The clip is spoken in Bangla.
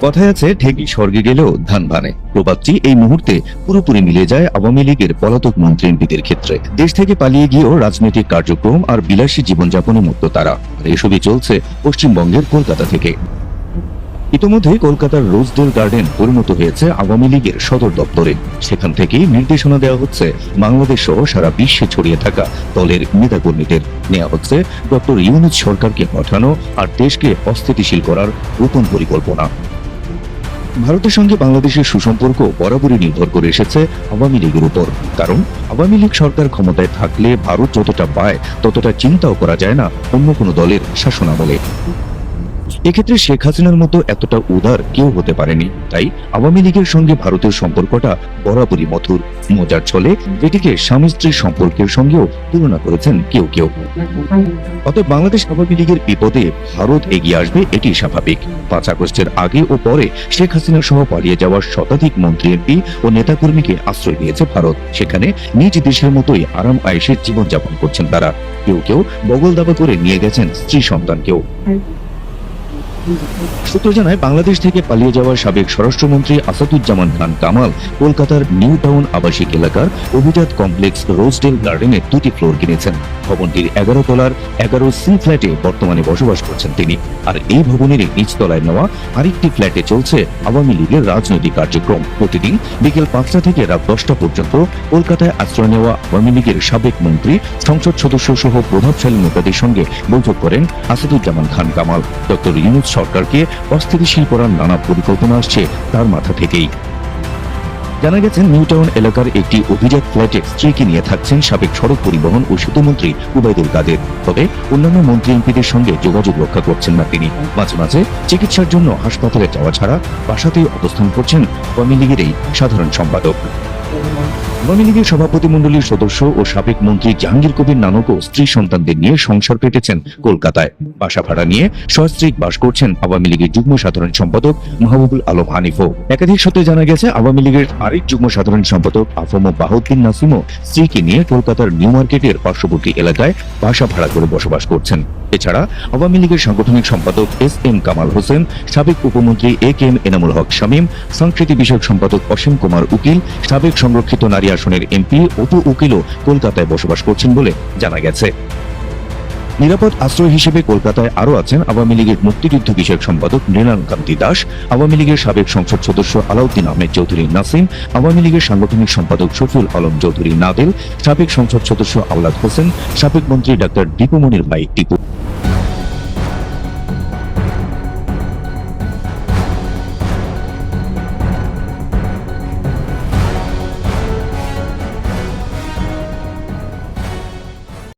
কথায় আছে ঢেকি স্বর্গে গেলেও ধান ভানে। প্রবাদটি এই মুহূর্তে পুরোপুরি মিলে যায় আওয়ামী লীগের পলাতক মন্ত্রী এমপিদের ক্ষেত্রে। দেশ থেকে পালিয়ে গিয়েও রাজনৈতিক কার্যক্রম আর বিলাসী জীবনযাপনে মুক্ত তারা। আর এসবই চলছে পশ্চিমবঙ্গের কলকাতা থেকে। ইতোমধ্যে কলকাতার রোজডেল গার্ডেন পরিণত হয়েছে আওয়ামী লীগের সদর দপ্তরে। সেখান থেকেই নির্দেশনা দেওয়া হচ্ছে বাংলাদেশ সহ সারা বিশ্বে ছড়িয়ে থাকা দলের নেতাকর্মীদের। নেওয়া হচ্ছে ডক্টর ইউনূস সরকারকে পাঠানো আর দেশকে অস্থিতিশীল করার গোপন পরিকল্পনা। ভারতের সঙ্গে বাংলাদেশের সুসম্পর্ক বরাবরই নির্ভর করে এসেছে আওয়ামী লীগের উপর। কারণ আওয়ামী লীগ সরকার ক্ষমতায় থাকলে ভারত যতটা পায় ততটা চিন্তাও করা যায় না অন্য কোনো দলের শাসনামলে। এক্ষেত্রে শেখ হাসিনার মতো এতটা উদার কেউ হতে পারেনি। তাই আওয়ামী লীগের সঙ্গে ভারতের সম্পর্কটা বরাবরই মধুর। মজার ছলে এটিকে স্বামী স্ত্রীর সম্পর্কের সঙ্গেও তুলনা করেছেন কেউ কেউ। অতএব বাংলাদেশ আওয়ামী লীগের বিপদে ভারত এগিয়ে আসবে এটি স্বাভাবিক। ৫ আগস্টের আগে ও পরে শেখ হাসিনা সহ পালিয়ে যাওয়ার শতাধিক মন্ত্রী এমপি ও নেতাকর্মীকে আশ্রয় দিয়েছে ভারত। সেখানে নিজ দেশের মতোই আরাম আয়েশের জীবনযাপন করছেন তারা। কেউ কেউ বগল দাবা করে নিয়ে গেছেন স্ত্রী সন্তানকেও। সূত্র জানায় বাংলাদেশ থেকে পালিয়ে যাওয়া সাবেক স্বরাষ্ট্রমন্ত্রী আসাদুজ্জামান খান কামাল কলকাতার নিউ টাউন আবাসিক এলাকার অভিজাত কমপ্লেক্স রোজডেল গার্ডেনে 2টি ফ্লোর কিনেছেন। ভবনটির 11 তলার 11C ফ্ল্যাটে বর্তমানে বসবাস করছেন তিনি। আর এই ভবনের নিচতলায় নেওয়া আরেকটি ফ্ল্যাটে চলছে আওয়ামী লীগের রাজনৈতিক কার্যক্রম। প্রতিদিন বিকেল 5টা থেকে রাত 10টা পর্যন্ত কলকাতায় আশ্রয় নেওয়া আওয়ামী লীগের সাবেক মন্ত্রী, সংসদ সদস্য সহ প্রভাবশালী নেতাদের সঙ্গে বৈঠক করেন আসাদুজ্জামান খান কামাল। ডক্টর ইউনূস সরকারকে অস্থিতিশীল করার নানা পরিকল্পনা আসছে তার মাথা থেকেই। জানা গেছে নিউ টাউন এলাকার একটি অভিজাত ফ্ল্যাটে স্ত্রীকে নিয়ে থাকছেন সাবেক সড়ক পরিবহন ও সেতুমন্ত্রী উবাইদুল কাদের। তবে অন্যান্য মন্ত্রী এমপিদের সঙ্গে যোগাযোগ রক্ষা করছেন না তিনি। মাঝে মাঝে চিকিৎসার জন্য হাসপাতালে যাওয়া ছাড়া বাসাতেই অবস্থান করছেন আওয়ামী লীগের এই সাধারণ সম্পাদক। আওয়ামী লীগের সভাপতিমণ্ডলীর সদস্য ও সাবেক মন্ত্রী জাহাঙ্গীর কবির নানকও স্ত্রী সন্তানদের নিয়ে সংসার পেতেছেন কলকাতায়। বাসা ভাড়া নিয়ে সস্ত্রীক বাস করছেন আওয়ামী লীগের যুগ্ম সাধারণ সম্পাদক মাহবুবুল আলম হানিফও। একাধিক সূত্রে জানা গেছে আওয়ামী লীগের আরেক যুগ্ম সাধারণ সম্পাদক আফম বাহাউদ্দিন নাসিমও স্ত্রীকে নিয়ে কলকাতার নিউ মার্কেটের পার্শ্ববর্তী এলাকায় বাসা ভাড়া করে বসবাস করছেন। এছাড়া আওয়ামী লীগের সাংগঠনিক সম্পাদক SM কামাল হোসেন, সাবেক উপমন্ত্রী AK এনামুল হক শামীম, সংস্কৃতি বিষয়ক সম্পাদক অসীম কুমার উকিল, সাবেক সংরক্ষিত নারী আসনের MP অপু উকিলও কলকাতায় বসবাস করছেন বলে জানা গেছে। নিরাপদ আশ্রয় হিসেবে কলকাতায় আরও আছেন আওয়ামী লীগের মুক্তিযুদ্ধ বিষয়ক সম্পাদক মৃণাল কান্তি দাস, আওয়ামী লীগের সাবেক সংসদ সদস্য আলাউদ্দিন আহমেদ চৌধুরী নাসিম, আওয়ামী লীগের সাংগঠনিক সম্পাদক শফিউল আলম চৌধুরী নাদিল, সাবেক সংসদ সদস্য আওলাদ হোসেন, সাবেক মন্ত্রী ডাক্তার দীপুমনির ভাই টিপু।